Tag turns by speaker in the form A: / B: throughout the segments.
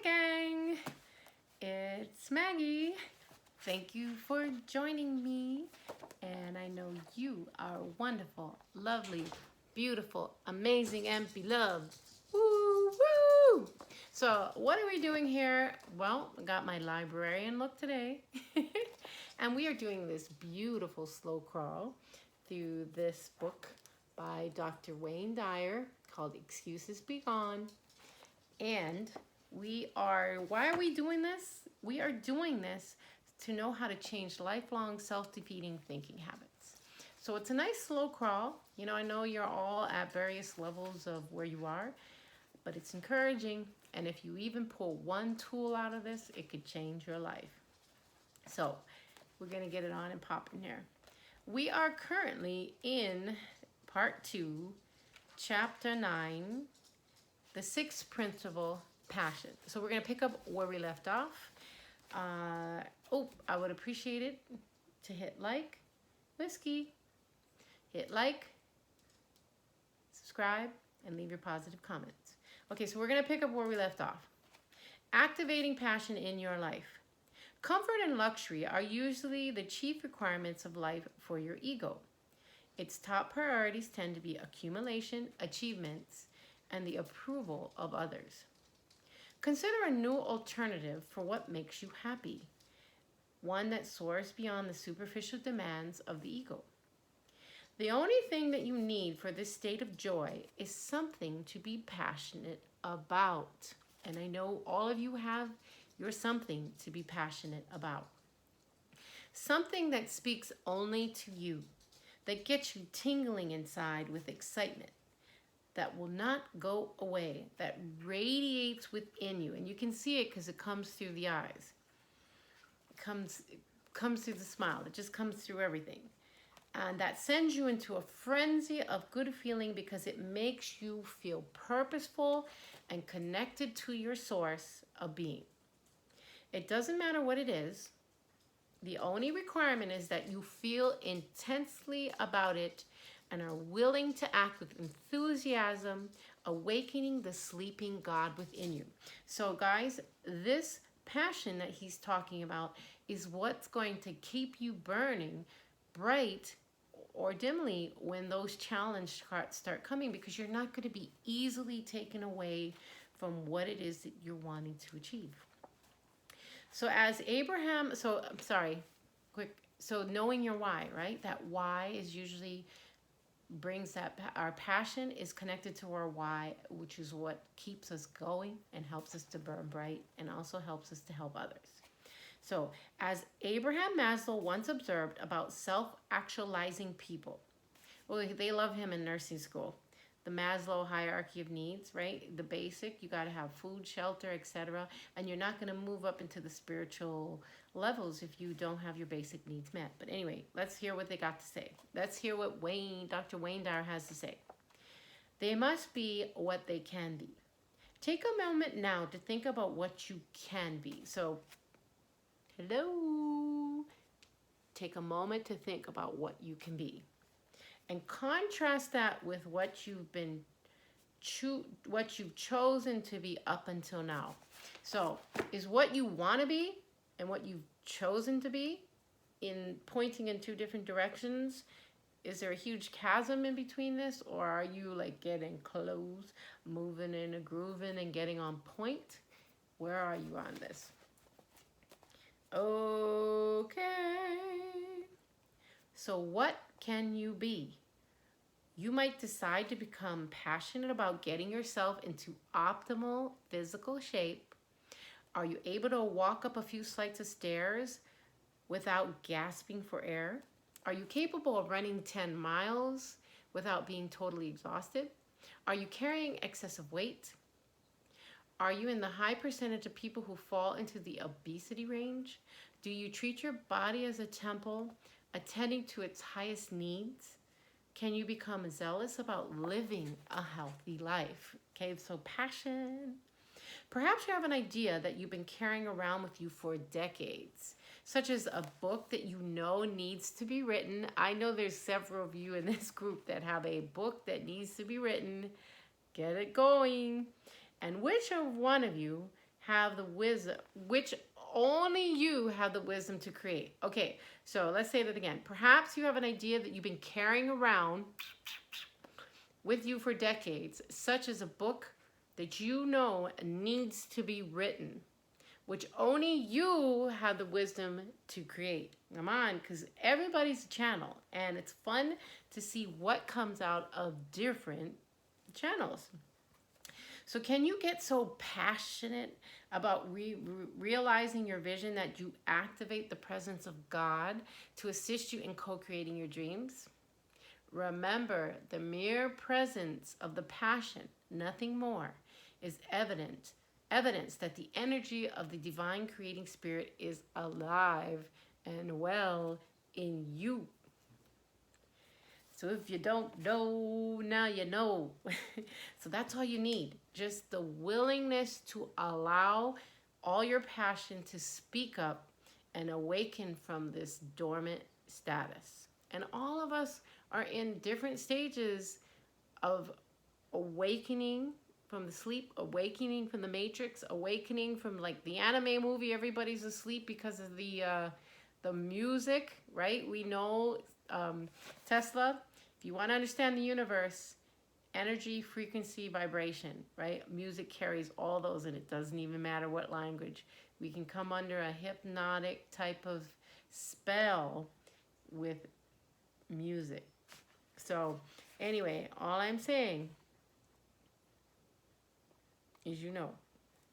A: gang, it's Maggie. Thank you for joining me. And I know you are wonderful, lovely, beautiful, amazing, and beloved. Woo, woo! So, what are we doing here? Well, I got my librarian look today. And we are doing this beautiful slow crawl through this book by Dr. Wayne Dyer called Excuses Be Gone. And why are we doing this? We are doing this to know how to change lifelong self-defeating thinking habits. So it's a nice slow crawl. You know, I know you're all at various levels of where you are, but it's encouraging. And if you even pull one tool out of this, it could change your life. So we're going to get it on and pop in here. We are currently in part 2, chapter 9, the sixth principle, passion. So we're going to pick up where we left off. I would appreciate it to hit like, hit like, subscribe, and leave your positive comments. Okay, so we're going to pick up where we left off. Activating passion in your life. Comfort and luxury are usually the chief requirements of life for your ego. Its top priorities tend to be accumulation, achievements, and the approval of others. Consider a new alternative for what makes you happy, one that soars beyond the superficial demands of the ego. The only thing that you need for this state of joy is something to be passionate about. And I know all of you have your something to be passionate about. Something that speaks only to you, that gets you tingling inside with excitement, that will not go away, that radiates within you. And you can see it because it comes through the eyes. It comes through the smile. It just comes through everything. And that sends you into a frenzy of good feeling because it makes you feel purposeful and connected to your source of being. It doesn't matter what it is. The only requirement is that you feel intensely about it and are willing to act with enthusiasm, awakening the sleeping God within you. So guys, this passion that he's talking about is what's going to keep you burning bright or dimly when those challenges start coming, because you're not going to be easily taken away from what it is that you're wanting to achieve. So So knowing your why, right? That why is usually brings that, our passion is connected to our why, which is what keeps us going and helps us to burn bright and also helps us to help others. So as Abraham Maslow once observed about self-actualizing people, well, they love him in nursing school. The Maslow hierarchy of needs, right? The basic, you got to have food, shelter, etc. And you're not going to move up into the spiritual levels if you don't have your basic needs met. But anyway, let's hear what they got to say. Let's hear what Dr. Wayne Dyer has to say. They must be what they can be. Take a moment now to think about what you can be. So, hello. Take a moment to think about what you can be. And contrast that with what you've chosen to be up until now. So, is what you want to be and what you've chosen to be pointing in two different directions? Is there a huge chasm in between this, or are you like getting close, moving in a grooving and getting on point? Where are you on this? Okay. So what can you be? You might decide to become passionate about getting yourself into optimal physical shape. Are you able to walk up a few flights of stairs without gasping for air? Are you capable of running 10 miles without being totally exhausted? Are you carrying excessive weight? Are you in the high percentage of people who fall into the obesity range? Do you treat your body as a temple, attending to its highest needs? Can you become zealous about living a healthy life? Okay, so passion. Perhaps you have an idea that you've been carrying around with you for decades, such as a book that you know needs to be written. I know there's several of you in this group that have a book that needs to be written. Get it going. And which of one of you have the wisdom, which only you have the wisdom to create. Okay, so let's say that again. Perhaps you have an idea that you've been carrying around with you for decades, such as a book that you know needs to be written, which only you have the wisdom to create. Come on, because everybody's a channel, and it's fun to see what comes out of different channels. So can you get so passionate about realizing your vision that you activate the presence of God to assist you in co-creating your dreams? Remember, the mere presence of the passion, nothing more, is evidence that the energy of the divine creating spirit is alive and well in you. So if you don't know, now you know. So that's all you need. Just the willingness to allow all your passion to speak up and awaken from this dormant status. And all of us are in different stages of awakening from the sleep, awakening from the matrix, awakening from like the anime movie, everybody's asleep because of the music, right? We know Tesla, if you want to understand the universe, energy, frequency, vibration, right? Music carries all those, and it doesn't even matter what language. We can come under a hypnotic type of spell with music. So anyway, all I'm saying is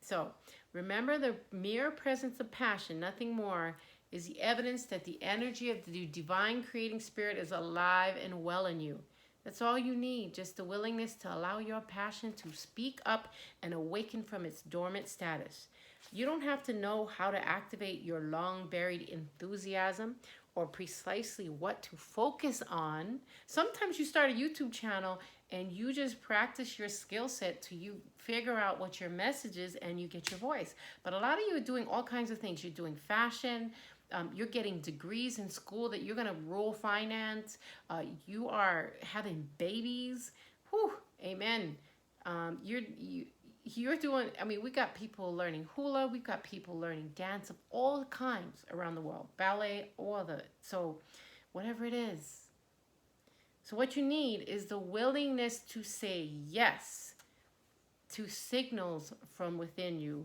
A: So remember, the mere presence of passion, nothing more, is the evidence that the energy of the divine creating spirit is alive and well in you. That's all you need, just the willingness to allow your passion to speak up and awaken from its dormant status. You don't have to know how to activate your long-buried enthusiasm or precisely what to focus on. Sometimes you start a YouTube channel and you just practice your skill set till you figure out what your message is and you get your voice. But a lot of you are doing all kinds of things. You're doing fashion. You're getting degrees in school that you're going to rule finance. You are having babies. Whew, amen. You're doing, I mean, we got people learning hula. We've got people learning dance of all kinds around the world. Ballet, so whatever it is. So what you need is the willingness to say yes to signals from within you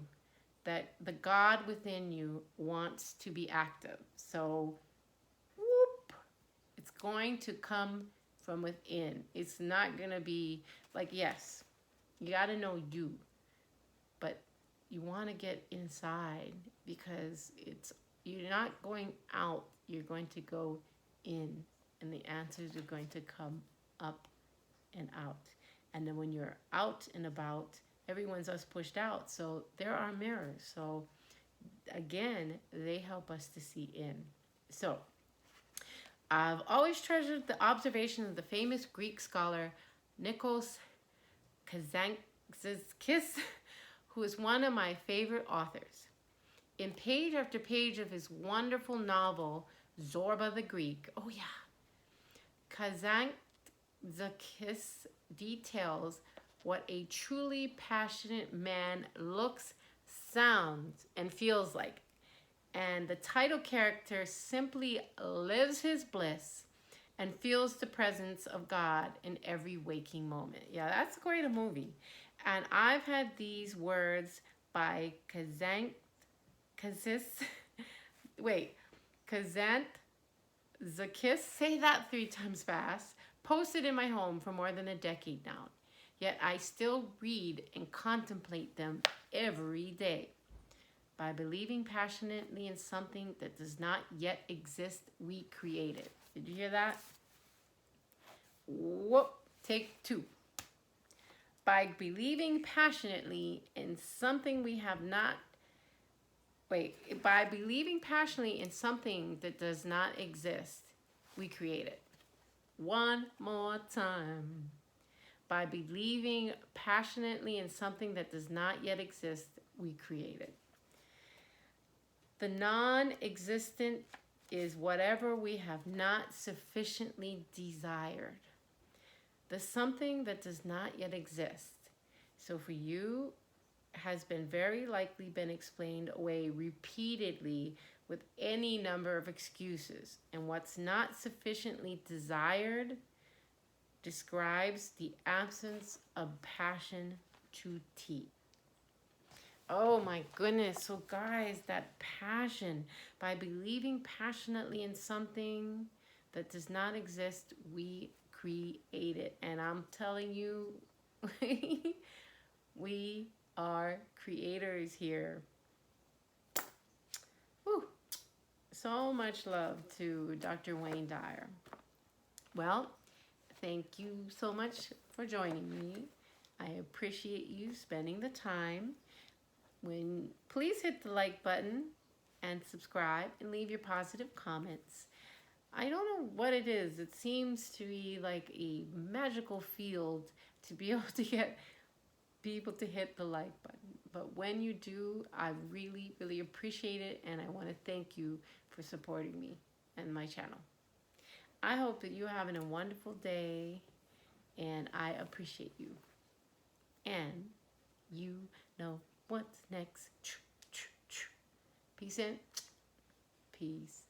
A: that the God within you wants to be active. So, whoop, it's going to come from within. It's not going to be like, yes, you got to know you, but you want to get inside because you're not going out, you're going to go in, and the answers are going to come up and out. And then when you're out and about, everyone's us pushed out. So there are mirrors. So again, they help us to see in. So I've always treasured the observation of the famous Greek scholar Nikos Kazantzakis, who is one of my favorite authors. In page after page of his wonderful novel, Zorba the Greek, oh yeah, Kazantzakis details what a truly passionate man looks, sounds, and feels like. And the title character simply lives his bliss and feels the presence of God in every waking moment. Yeah, that's quite a movie. And I've had these words by Kazantzakis, say that 3 times fast, posted in my home for more than a decade now. Yet I still read and contemplate them every day. By believing passionately in something that does not yet exist, we create it. Did you hear that? Whoop, take 2. By believing passionately in something we have not, by believing passionately in something that does not exist, we create it. One more time. By believing passionately in something that does not yet exist, we create it. The non-existent is whatever we have not sufficiently desired. The something that does not yet exist. So for you, has been very likely been explained away repeatedly with any number of excuses, and what's not sufficiently desired describes the absence of passion to teach. Oh my goodness. So, guys, that passion, by believing passionately in something that does not exist, we create it. And I'm telling you, we are creators here. Whew. So much love to Dr. Wayne Dyer. Well, thank you so much for joining me. I appreciate you spending the time. Please hit the like button and subscribe and leave your positive comments. I don't know what it is. It seems to be like a magical field to be able to get people to hit the like button. But when you do, I really, really appreciate it, and I want to thank you for supporting me and my channel. I hope that you're having a wonderful day, and I appreciate you. And you know what's next. Peace in. Peace.